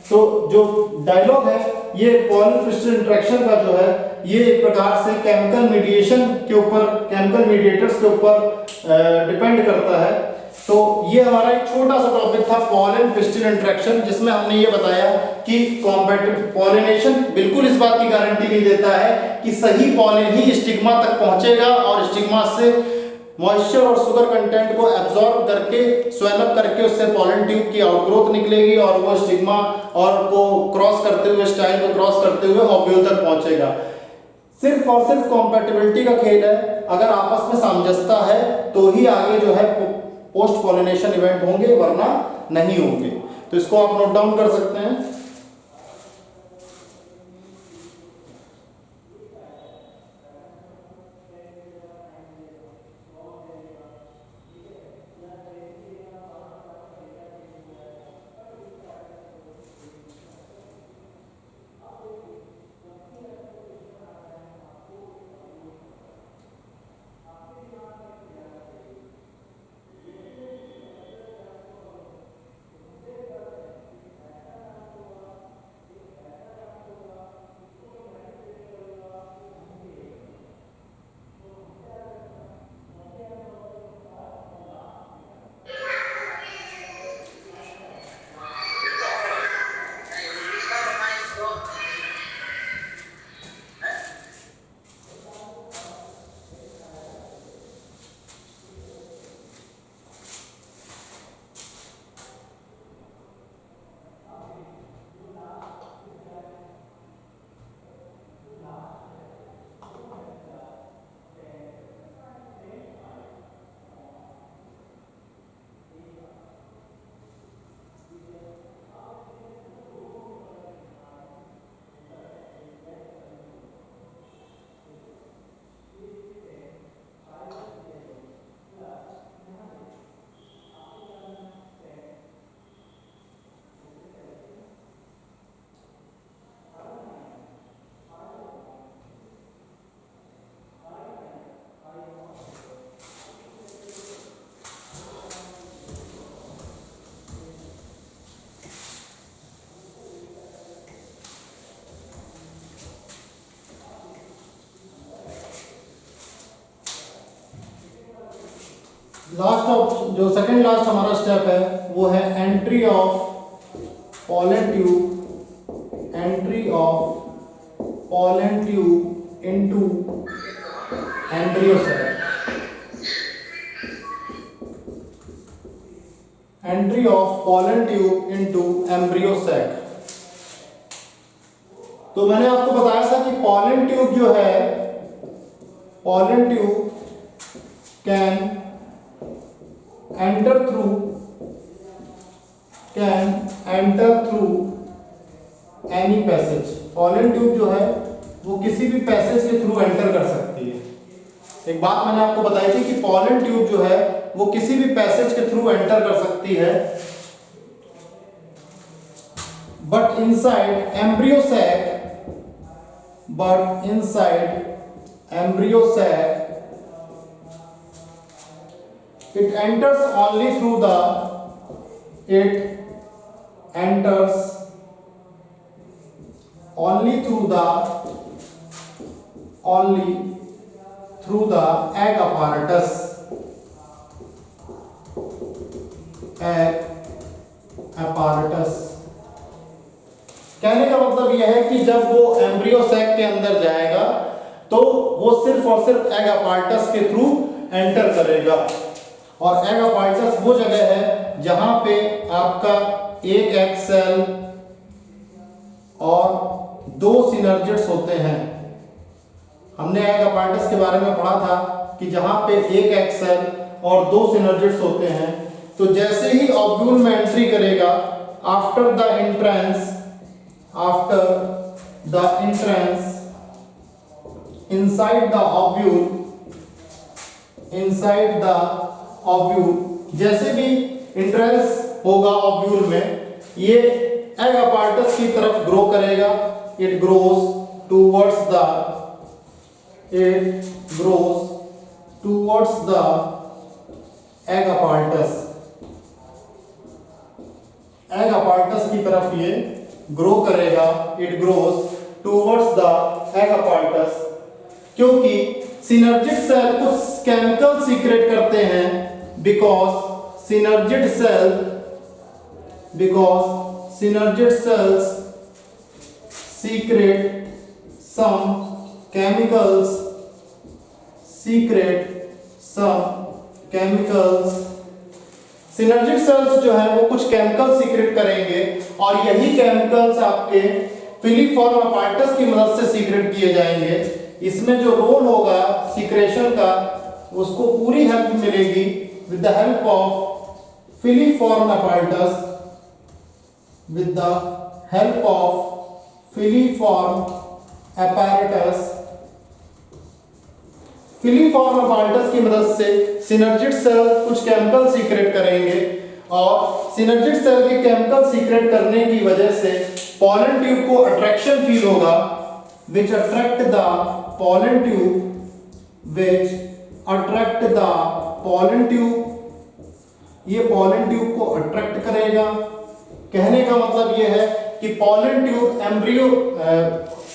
तो जो डायलॉग है ये पॉलन पिस्टिल इंटरेक्शन का जो है ये एक प्रकार से केमिकल मीडिएशन के ऊपर, केमिकल मीडिएटर्स के ऊपर डिपेंड करता है। तो ये हमारा एक छोटा सा टॉपिक था पॉलन पिस्टिल इंटरेक्शन, जिसमें हमने ये बताया कि कॉम्पैटिबल पॉलिनेशन बिल्कुल इस बात की गारंटी नहीं देता है कि सही पॉलन ही स्टिग्मा तक पहुंचेगा और स्टिग्मा से मॉइस्चर और शुगर कंटेंट को एब्जॉर्ब करके स्वेलअप करके उससे पॉलन ट्यूब की आउटग्रोथ निकलेगी और वो स्टिग्मा और को क्रॉस करते हुए, स्टाइल को क्रॉस करते हुए ओव्यूल तक पहुंचेगा। सिर्फ और सिर्फ कॉम्पैटिबिलिटी का खेल है। अगर आपस में सामंजस्यता है तो ही आगे जो है पोस्ट पॉलिनेशन इवेंट होंगे, वरना नहीं होंगे। तो इसको आप नोट डाउन कर सकते हैं। लास्ट जो सेकंड लास्ट हमारा स्टेप है वो है entry of pollen tube, entry of pollen tube into embryo sac, entry of pollen tube into embryo sac. तो मैंने आपको बताया था कि पॉलन ट्यूब जो है, pollen tube can enter through any passage। Pollen tube जो है वो किसी भी पैसेज के थ्रू एंटर कर सकती है। एक बात मैंने आपको बताई थी कि पॉलन ट्यूब जो है वो किसी भी पैसेज के थ्रू एंटर कर सकती है, but inside embryo sac, but inside embryo sac it enters only through the egg apparatus, कहने का मतलब यह है कि जब वो एम्ब्रियो सैक के अंदर जाएगा तो वो सिर्फ और सिर्फ एग apparatus के थ्रू एंटर करेगा। और एग apparatus वो जगह है जहां पे आपका एक एग सेल और दो सिनर्जिड्स होते हैं। हमने एग apparatus के बारे में पढ़ा था कि जहां पे एक एग सेल और दो सिनर्जिड्स होते हैं। तो जैसे ही ओव्यूल में एंट्री करेगा, after the entrance inside the ovule, जैसे भी इंट्रेंस होगा ओव्यूल में, ये एग apparatus की तरफ ग्रो करेगा। It grows towards the it grows towards the egg apparatus, egg apparatus की तरफ ये ग्रो करेगा, it grows towards the egg apparatus, क्योंकि सिनर्जिड सेल कुछ केमिकल सीक्रेट करते हैं, because synergid cells secrete some chemicals, synergic cells जो है वो कुछ केमिकल सीक्रेट करेंगे और यही केमिकल्स आपके फिलीफॉर्म अपार्टस की मदद से सीक्रेट किए जाएंगे। इसमें जो रोल होगा सीक्रेशन का, उसको पूरी हेल्प मिलेगी with the help of filiform apparatus, with the help of filiform apparatus। Filiform apparatus की मदद से सिनर्जिड सेल कुछ केमिकल सीक्रेट करेंगे और सिनर्जिड सेल के केमिकल सीक्रेट करने की वजह से पॉलन ट्यूब को अट्रैक्शन फील होगा, which attract the pollen tube, ये पॉलन ट्यूब को अट्रैक्ट करेगा। कहने का मतलब ये है कि पॉलन ट्यूब एम्ब्रियो,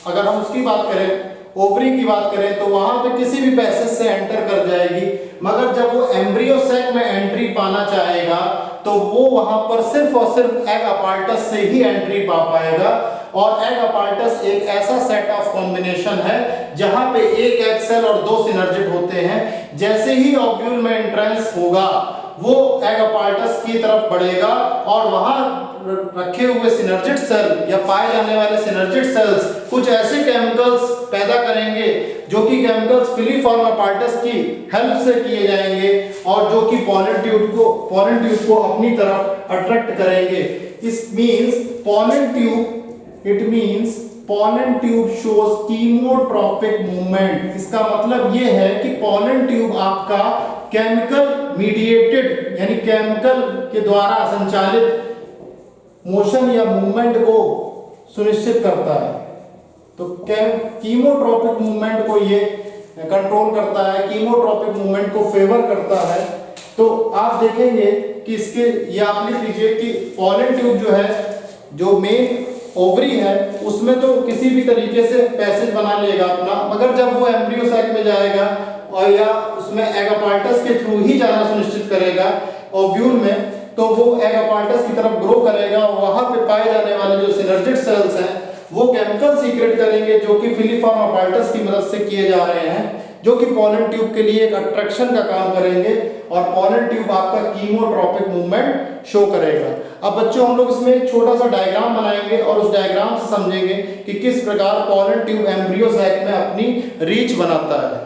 अगर हम उसकी बात करें, ओवरी की बात करें, तो वहां पे किसी भी पैसेज से एंटर कर जाएगी, मगर जब वो एम्ब्रियो सैक में एंट्री पाना चाहेगा तो वो वहां पर सिर्फ और सिर्फ एग अपार्टस से ही एंट्री पा पाएगा। और एग अपार्टस एक ऐसा सेट ऑफ कॉम्बिनेशन है जहां पे एक एग सेल और दो सिनर्जिड होते हैं। जैसे ही ओव्यूल में एंट्रेंस होगा वो एग अपार्टस की तरफ बढ़ेगा और वहां रखे हुए सिनर्जिड सेल या पाए जाने वाले सिनर्जिड सेल्स कुछ ऐसे केमिकल्स पैदा करेंगे जो कि केमिकल्स फिलीफॉर्म अपार्टस की हेल्प से किए जाएंगे और जो कि पॉलन ट्यूब को अपनी तरफ अट्रैक्ट करेंगे। Pollen tube shows chemotropic movement. इसका मतलब ये है कि पॉलन ट्यूब आपका केमिकल मीडिएटेड यानी केमिकल के द्वारा संचालित मोशन या मूवमेंट को सुनिश्चित करता है। तो कीमोट्रॉपिक मूवमेंट को ये कंट्रोल करता है, कीमोट्रॉपिक मूवमेंट को फेवर करता है। तो आप देखेंगे कि इसके ये आप लिख लीजिए कि पॉलन ट्यूब जो है, जो मेन ओवरी है, उसमें तो किसी भी तरीके से पैसेज बना लेगा अपना, मगर जब वो एम्ब्रियो सैक में जाएगा और या उसमें एग अपार्टस के थ्रू ही जाना सुनिश्चित करेगा ओव्यूल में, तो वो एग अपार्टस की तरफ ग्रो करेगा और वहां पे पाए जाने वाले जो सिनर्जिड सेल्स हैं वो केमिकल सीक्रेट करेंगे जो कि फिलीफॉर्म अपार्टस की मदद से किए जा रहे हैं, जो कि पॉलन ट्यूब के लिए एक अट्रैक्शन का काम करेंगे और पॉलन ट्यूब आपका कीमोट्रॉपिक मूवमेंट शो करेगा। अब बच्चों हम लोग इसमें एक छोटा सा डायग्राम बनाएंगे और उस डायग्राम से समझेंगे कि किस प्रकार पॉलन ट्यूब एम्ब्रियो सैक में अपनी रीच बनाता है।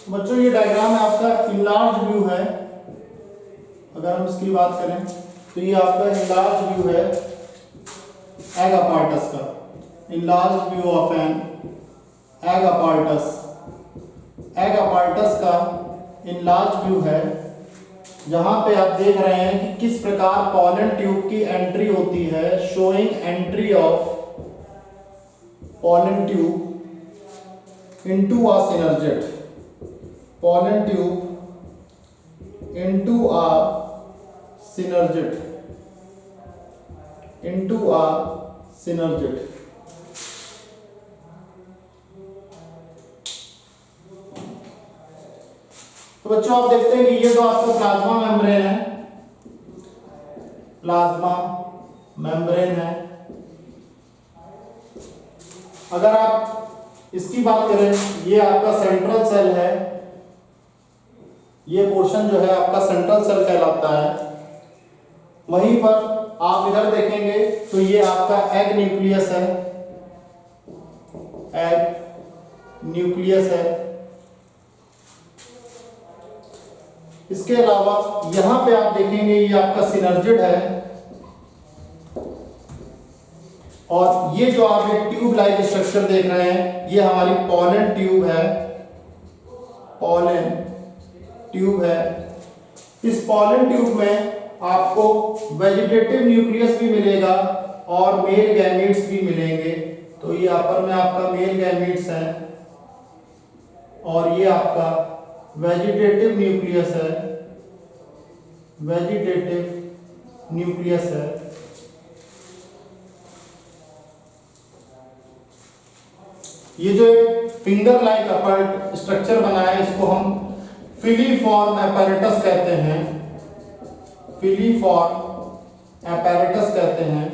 बच्चों ये डायग्राम है आपका इनलार्ज व्यू है। अगर हम इसकी बात करें तो ये आपका इनलार्ज व्यू है एग अपार्टस का। Enlarge view of an egg apparatus. Egg apparatus का इनलार्ज व्यू है, जहां पे आप देख रहे हैं कि किस प्रकार पॉलन ट्यूब की एंट्री होती है, showing entry of pollen tube into a synergid. pollen tube into a synergid, into a synergid। तो बच्चों आप देखते हैं कि ये तो आपका प्लाज्मा मेम्ब्रेन है, प्लाज्मा मेम्ब्रेन है। अगर आप इसकी बात करें, ये आपका सेंट्रल सेल है, ये पोर्शन जो है आपका सेंट्रल सेल कहलाता है। वहीं पर आप इधर देखेंगे तो ये आपका एग न्यूक्लियस है, एग न्यूक्लियस है। इसके अलावा यहां पे आप देखेंगे ये आपका सिनर्जिड है, और ये जो आप एक ट्यूब लाइक स्ट्रक्चर देख रहे हैं ये हमारी पॉलन ट्यूब है, पॉलन ट्यूब है। इस पॉलन ट्यूब में आपको वेजिटेटिव न्यूक्लियस भी मिलेगा और मेल गैमीट्स भी मिलेंगे। तो ये अपर में आपका मेल गैमीट्स है और ये आपका वेजिटेटिव न्यूक्लियस है, वेजिटेटिव न्यूक्लियस है। ये जो एक फिंगर लाइक अपर स्ट्रक्चर बना है इसको हम फिलीफॉर्म apparatus कहते हैं, फिलीफॉर्म apparatus कहते हैं।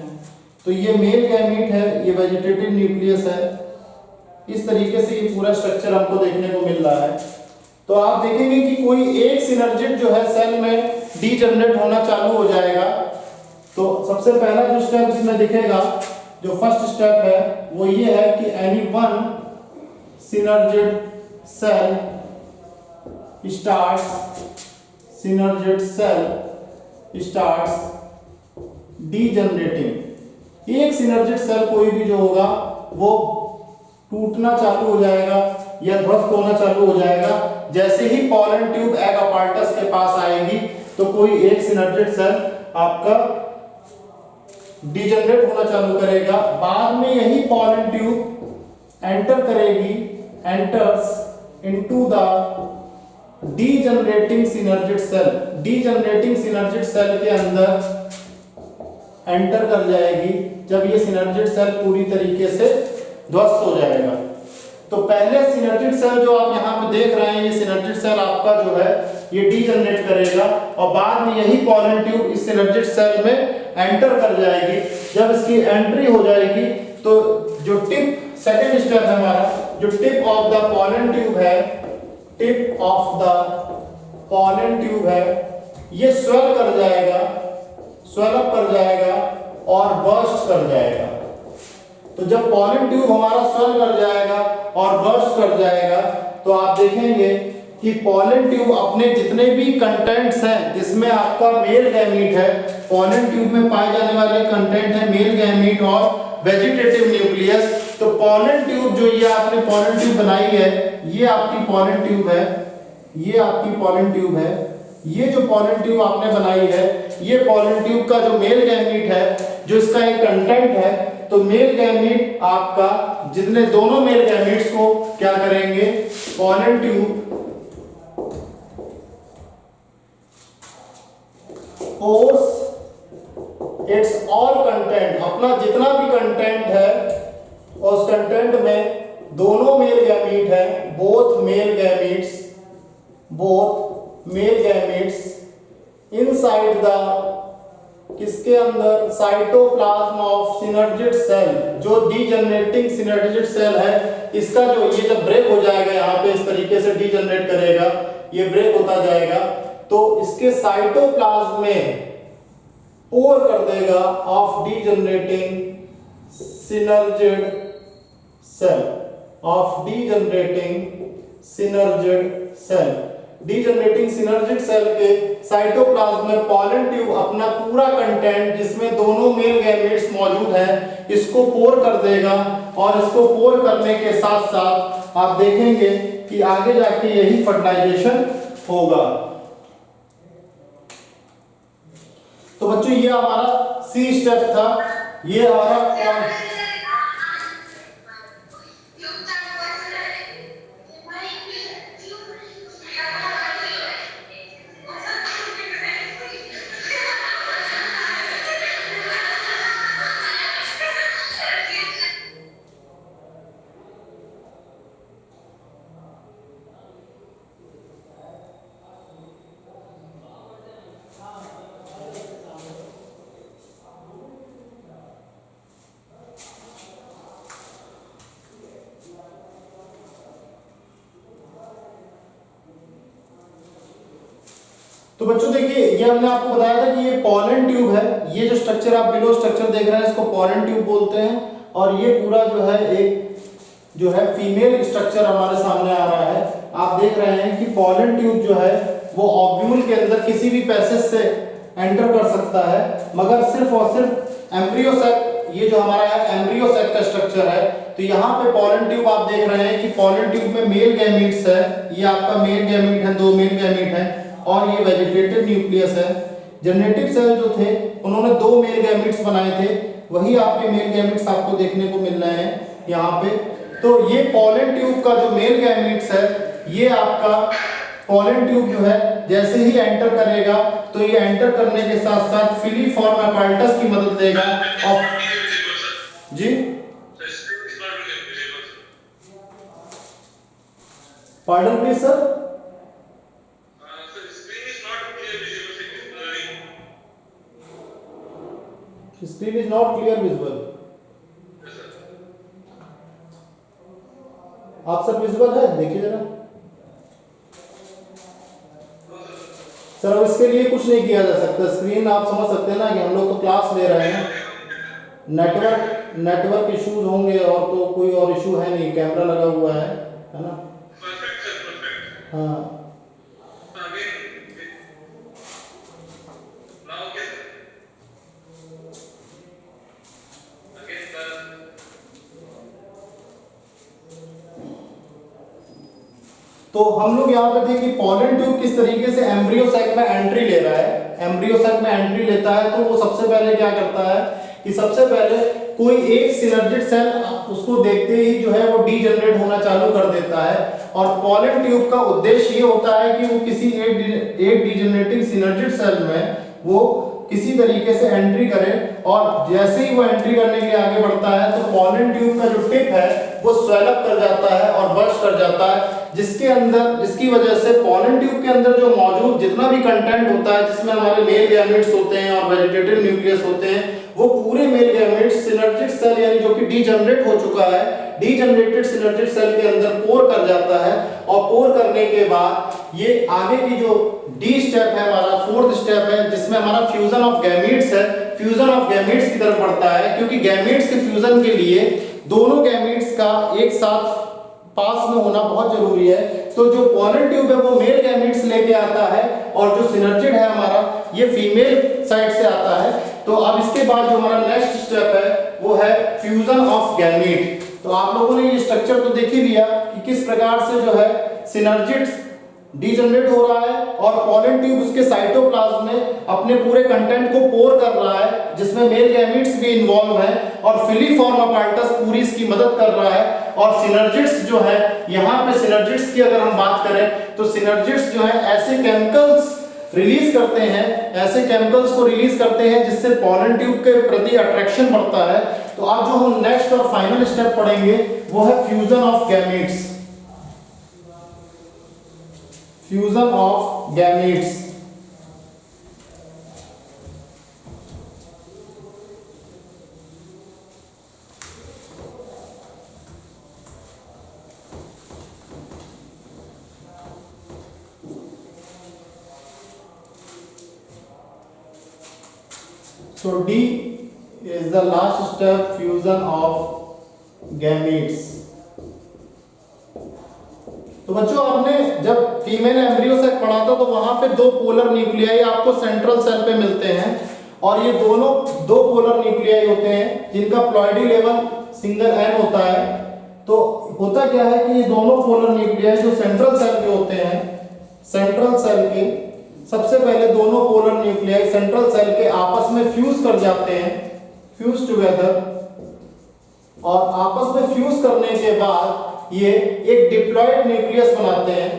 तो ये मेल गैमीट है, ये वेजिटेटिव न्यूक्लियस है। इस तरीके से ये पूरा स्ट्रक्चर हमको देखने को मिल रहा है। तो आप देखेंगे कि कोई एक सिनर्जिड जो है सेल में डीजनरेट होना चालू हो जाएगा। तो सबसे पहला जो स्टेप इसमें दिखेगा, जो फर्स्ट स्टेप है वो ये है कि any one synergid cell synergid cell starts degenerating। एक सिनर्जिड सेल कोई भी जो होगा वो टूटना चालू हो जाएगा या ध्वस्त होना चालू हो जाएगा। जैसे ही पॉलन ट्यूब एग अपार्टस के पास आएगी तो कोई एक सिनर्जिड सेल आपका डिजनरेट होना चालू करेगा। बाद में यही पॉलन ट्यूब एंटर करेगी, enters into the degenerating synergid cell. Degenerating synergid cell के अंदर एंटर कर जाएगी जब ये सिनर्जिड सेल पूरी तरीके से ध्वस्त हो जाएगा। तो पहले सिनर्जिड सेल जो आप यहाँ पे देख रहे हैं, ये सिनर्जिड सेल आपका जो है ये डीजनरेट करेगा और बाद में यही पॉलन ट्यूब इस सिनर्जिड सेल में एंटर कर जाएगी। जब इसकी एंट्री हो जाएगी तो जो टिप, सेकेंड स्टेप है हमारा, जो tip of the pollen tube है, tip of the pollen tube है, ये स्वेल कर जाएगा, स्वेल अप कर जाएगा और बर्स्ट कर जाएगा। तो जब पॉलन ट्यूब हमारा स्वेल कर जाएगा और बर्स्ट कर जाएगा तो आप देखेंगे कि पॉलन ट्यूब अपने जितने भी कंटेंट्स हैं, जिसमें आपका मेल गैमीट है, पॉलन ट्यूब में पाए जाने वाले कंटेंट है मेल गैमीट और वेजिटेटिव न्यूक्लियस। तो पॉलन ट्यूब जो ये आपने पॉलन ट्यूब बनाई है, ये आपकी पॉलन ट्यूब है, ये आपकी पॉलन ट्यूब है। ये जो पॉलन ट्यूब आपने बनाई है, ये पॉलन ट्यूब का जो मेल गैमीट है, जो इसका एक कंटेंट है, तो मेल गैमीट आपका जितने दोनों मेल गैमीट्स को क्या करेंगे, pollen tube pores it's all content, अपना जितना भी कंटेंट है उस कंटेंट में दोनों मेल गैमीट है, both male gametes, both male gametes inside the, किसके अंदर, साइटोप्लाज्म ऑफ सिनर्जिड सेल। जो डीजनरेटिंग सिनर्जिड सेल है, इसका जो ये जब ब्रेक हो जाएगा, यहाँ पे इस तरीके से डीजनरेट करेगा, ये ब्रेक होता जाएगा, तो इसके साइटोप्लाज्म में पोर कर देगा of degenerating synergid cell, of degenerating synergid cell. Degenerating synergid cell के साइटोप्लाज्म में पॉलन ट्यूब अपना पूरा कंटेंट जिसमें दोनों मेल गैमेट्स मौजूद हैं इसको पोर कर देगा, और इसको पोर करने के साथ साथ आप देखेंगे कि आगे जाके यही फर्टिलाइजेशन होगा। तो बच्चों ये हमारा सी स्टेप था, ये हमारा तो बच्चों देखिए ये हमने आपको बताया था कि ये पॉलन ट्यूब है। ये जो स्ट्रक्चर आप बिलो स्ट्रक्चर देख रहे हैं इसको पॉलन ट्यूब बोलते हैं, और ये पूरा जो है एक जो है फीमेल स्ट्रक्चर हमारे सामने आ रहा है। आप देख रहे हैं कि पॉलन ट्यूब जो है वो ओव्यूल के अंदर किसी भी पैसेज से एंटर कर सकता है, मगर सिर्फ और सिर्फ एम्ब्रियो सैक, ये जो हमारा है एम्ब्रियो सैक का स्ट्रक्चर है। तो यहाँ पे पॉलन ट्यूब आप देख रहे हैं कि पॉलन ट्यूब में मेल गैमीट्स है, ये आपका मेल गैमीट है, 2 मेल गैमीट है, और ये वेजिटेटिव न्यूक्लियस है। जनरेटिव सेल जो थे उन्होंने 2 मेल गैमीट्स बनाए थे, वही आपके मेल गैमीट्स आपको देखने को मिल रहे हैं यहाँ पे। तो ये पॉलन ट्यूब का जो मेल गैमीट्स है, ये आपका पॉलन ट्यूब जो है जैसे ही एंटर करेगा तो ये एंटर करने के साथ साथ फिलीफॉर्म apparatus की मदद लेगा। और जी pardon please sir, screen is not clear visible। आप सब विजिबल है, देखिए जरा सर। अब इसके लिए कुछ नहीं किया जा सकता, स्क्रीन आप समझ सकते हैं ना कि हम लोग तो क्लास ले रहे हैं, नेटवर्क इश्यूज होंगे, और तो कोई और इशू है नहीं, कैमरा लगा हुआ है ना। हाँ तो हम लोग यहाँ पे थे कि पॉलन ट्यूब किस तरीके से एम्ब्रियो सैक में एंट्री ले रहा है। एम्ब्रियो सैक में एंट्री लेता है तो वो सबसे पहले क्या करता है कि सबसे पहले कोई एक सिनर्जिड सेल उसको देखते ही जो है वो डीजनरेट होना चालू कर देता है, और पॉलन ट्यूब का उद्देश्य ये होता है कि वो किसी एक डीजनरेटिंग सिनर्जिड सेल में वो किसी तरीके से एंट्री करे, और जैसे ही वो एंट्री करने के लिए आगे बढ़ता है तो पॉलन ट्यूब का जो टिप है वो स्वेल अप कर जाता है और बर्स्ट कर जाता है, जिसकी वजह से पॉलन ट्यूब के अंदर जो मौजूद जितना भी कंटेंट होता है जिसमें हमारे मेल गैमेट्स होते हैं और वेजिटेटिव न्यूक्लियस होते हैं, वो पूरे मेल गैमेट्स सिनर्जिड सेल यानी जो कि डीजनरेट हो चुका है, डीजनरेटेड सिनर्जिड सेल के अंदर पोर कर जाता है। और पोर करने के बाद ये आगे की जो डी स्टेप है हमारा, 4th स्टेप है, जिसमें हमारा फ्यूजन ऑफ गैमीट्स है, फ्यूजन ऑफ गैमीट्स की तरफ बढ़ता है, क्योंकि गैमीट्स के फ्यूजन के लिए दोनों गैमीट्स का एक साथ पास में होना बहुत जरूरी है। तो जो पॉलन ट्यूब है वो मेल गैमीट्स लेके आता है, और जो सिनर्जिड है हमारा ये फीमेल साइड से आता है। तो अब इसके बाद जो हमारा नेक्स्ट स्टेप है वो है फ्यूजन ऑफ गैमीट। तो आप लोगों ने ये स्ट्रक्चर तो देख ही लिया कि किस प्रकार से जो है सिनर्जिड डीजनरेट हो रहा है, और पॉलन ट्यूब उसके साइटोप्लाज्म में अपने पूरे कंटेंट को पोर कर रहा है, जिसमें मेल गैमीट्स भी इन्वॉल्व हैं, और फिलीफॉर्म apparatus पूरी इसकी मदद कर रहा है। और सिनर्जिड्स जो है, यहाँ पे सिनर्जिड्स की अगर हम बात करें तो सिनर्जिड्स जो है ऐसे केमिकल्स रिलीज करते हैं, ऐसे केमिकल्स को रिलीज करते हैं जिससे पॉलन ट्यूब के प्रति अट्रैक्शन बढ़ता है। तो आज जो हम नेक्स्ट और फाइनल स्टेप पढ़ेंगे वो है fusion of gametes. Fusion of gametes. So D is the last step, fusion of gametes। तो बच्चों आपने जब फीमेल एम्ब्रियो से पढ़ा था तो वहां पे दो पोलर न्यूक्लियाई आपको सेंट्रल सेल पे मिलते हैं और ये दोनों दो पोलर न्यूक्लियाई होते हैं जिनका प्लॉइडी लेवल सिंगल एन होता है। तो होता क्या है कि ये दोनों पोलर न्यूक्लियाई जो सेंट्रल सेल के होते हैं, सेंट्रल सेल के सबसे पहले दोनों पोलर न्यूक्लियाई सेंट्रल सेल के आपस में फ्यूज कर जाते हैं, फ्यूज टुगेदर, और आपस में फ्यूज करने के बाद ये एक डिप्लॉयड न्यूक्लियस बनाते हैं,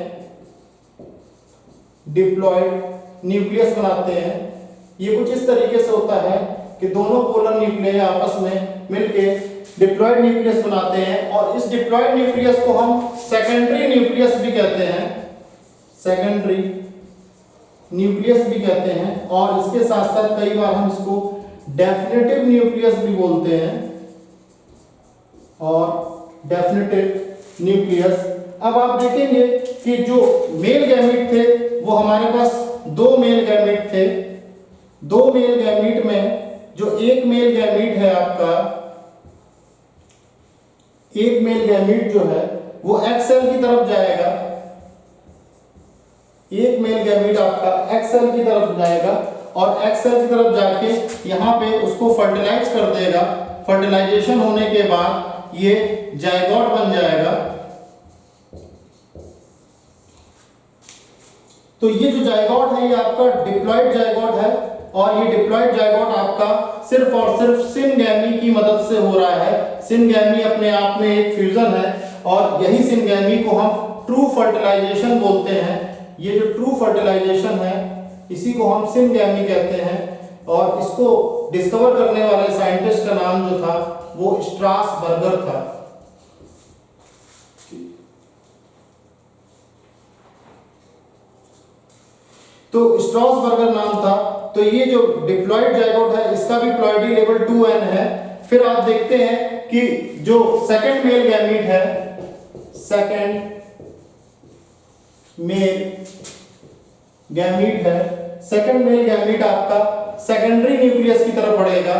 डिप्लॉयड न्यूक्लियस बनाते हैं। ये कुछ इस तरीके से होता है कि दोनों पोलर न्यूक्लियाई आपस में मिलके डिप्लॉयड न्यूक्लियस बनाते हैं और इस डिप्लॉयड न्यूक्लियस को हम सेकेंडरी न्यूक्लियस भी कहते हैं, सेकेंडरी न्यूक्लियस भी कहते हैं। और इसके साथ साथ कई बार हम इसको डेफिनेटिव न्यूक्लियस भी बोलते हैं और डेफिनेटिव न्यूक्लियस। अब आप देखेंगे कि जो मेल गैमीट थे वो हमारे पास दो मेल गैमीट थे। दो मेल गैमीट में जो एक मेल गैमीट है आपका, एक मेल गैमीट जो है वो एक्स सेल की तरफ जाएगा, एक मेल गैमीट आपका एक्स सेल की तरफ जाएगा और एक्स सेल की तरफ जाके यहां पे उसको फर्टिलाइज कर देगा। फर्टिलाइजेशन होने के बाद ये जायगोट बन जाएगा। तो ये जो जायगोट है ये आपका डिप्लॉयड जायगोट है और ये डिप्लॉयड जायगोट आपका सिर्फ और सिर्फ सिनगैमी की मदद से हो रहा है। सिनगैमी अपने आप में एक फ्यूजन है और यही सिनगैमी को हम ट्रू फर्टिलाइजेशन बोलते हैं। ये जो ट्रू फर्टिलाइजेशन है इसी को हम सिनगैमी कहते हैं और इसको डिस्कवर करने वाले साइंटिस्ट का नाम जो था वो स्ट्रासबर्गर था। तो स्ट्रासबर्गर नाम था। तो ये जो डिप्लॉयड जायगोट है इसका भी प्लॉइडी लेवल 2n है। फिर आप देखते हैं कि जो सेकंड मेल गैमीट है, सेकंड मेल गैमीट है, सेकंड मेल गैमीट आपका सेकेंडरी न्यूक्लियस की तरफ बढ़ेगा।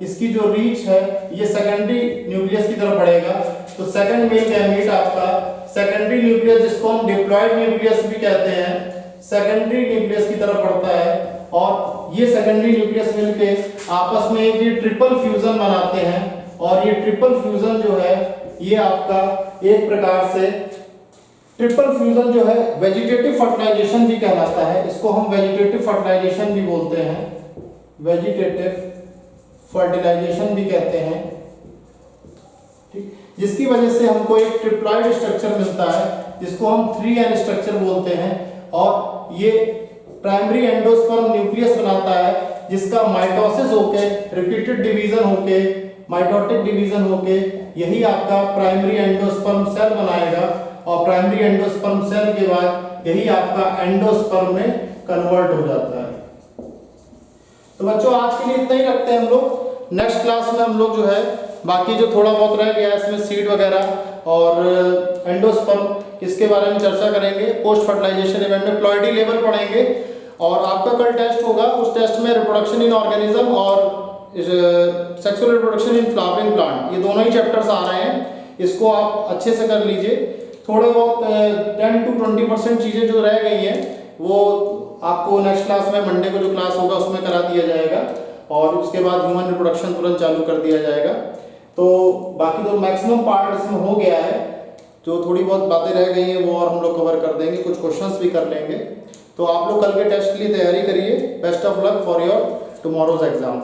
इसकी जो रीच है ये सेकेंडरी न्यूक्लियस की तरफ बढ़ेगा। तो सेकंड मेल गैमीट आपका सेकेंडरी न्यूक्लियस, जिसको हम डिप्लॉयड न्यूक्लियस भी कहते हैं, सेकेंडरी न्यूक्लियस की तरफ बढ़ता है और ये सेकेंडरी न्यूक्लियस मिलके आपस में एक ट्रिपल फ्यूजन बनाते हैं और ये ट्रिपल फ्यूजन जो है ये आपका एक प्रकार से ट्रिपल फ्यूजन जो है वेजिटेटिव फर्टिलाइजेशन भी कहलाता है। इसको हम वेजिटेटिव फर्टिलाइजेशन भी बोलते हैं, वेजिटेटिव फर्टिलाइजेशन भी कहते हैं, ठीक, जिसकी वजह से हमको एक ट्रिप्लॉइड स्ट्रक्चर मिलता है जिसको हम 3n स्ट्रक्चर बोलते हैं और ये प्राइमरी एंडोस्पर्म न्यूक्लियस बनाता है जिसका माइटोसिस होके, रिपीटेड डिवीजन होके, माइटोटिक डिवीजन होके यही आपका प्राइमरी एंडोस्पर्म सेल बनाएगा और प्राइमरी एंडोस्पर्म सेल के बाद यही आपका एंडोस्पर्म में कन्वर्ट हो जाता है। तो बच्चों आज के लिए इतना ही रखते हैं हम लोग। नेक्स्ट क्लास में हम लोग जो है बाकी जो थोड़ा बहुत रह गया इसमें सीड वगैरह और एंडोस्पर्म इसके बारे में चर्चा करेंगे। पोस्ट फर्टिलाइजेशन इवेंट में प्लॉइडी लेवल पढ़ेंगे और आपका कल टेस्ट होगा। उस टेस्ट में रिप्रोडक्शन इन ऑर्गेनिज्म और sexual reproduction in flowering plant, ये दोनों ही चैप्टर्स आ रहे हैं। इसको आप अच्छे से कर लीजिए। थोड़े बहुत 10 to 20% चीज़ें जो रह गई हैं वो आपको नेक्स्ट क्लास में मंडे को जो क्लास होगा उसमें करा दिया जाएगा और उसके बाद ह्यूमन रिप्रोडक्शन तुरंत चालू कर दिया जाएगा। तो बाकी तो मैक्सिमम पार्ट इसमें हो गया है। जो थोड़ी बहुत बातें रह गई हैं वो और हम लोग कवर कर देंगे, कुछ क्वेश्चंस भी कर लेंगे। तो आप लोग कल के टेस्ट के लिए तैयारी करिए। Best of luck for your tomorrow's exam.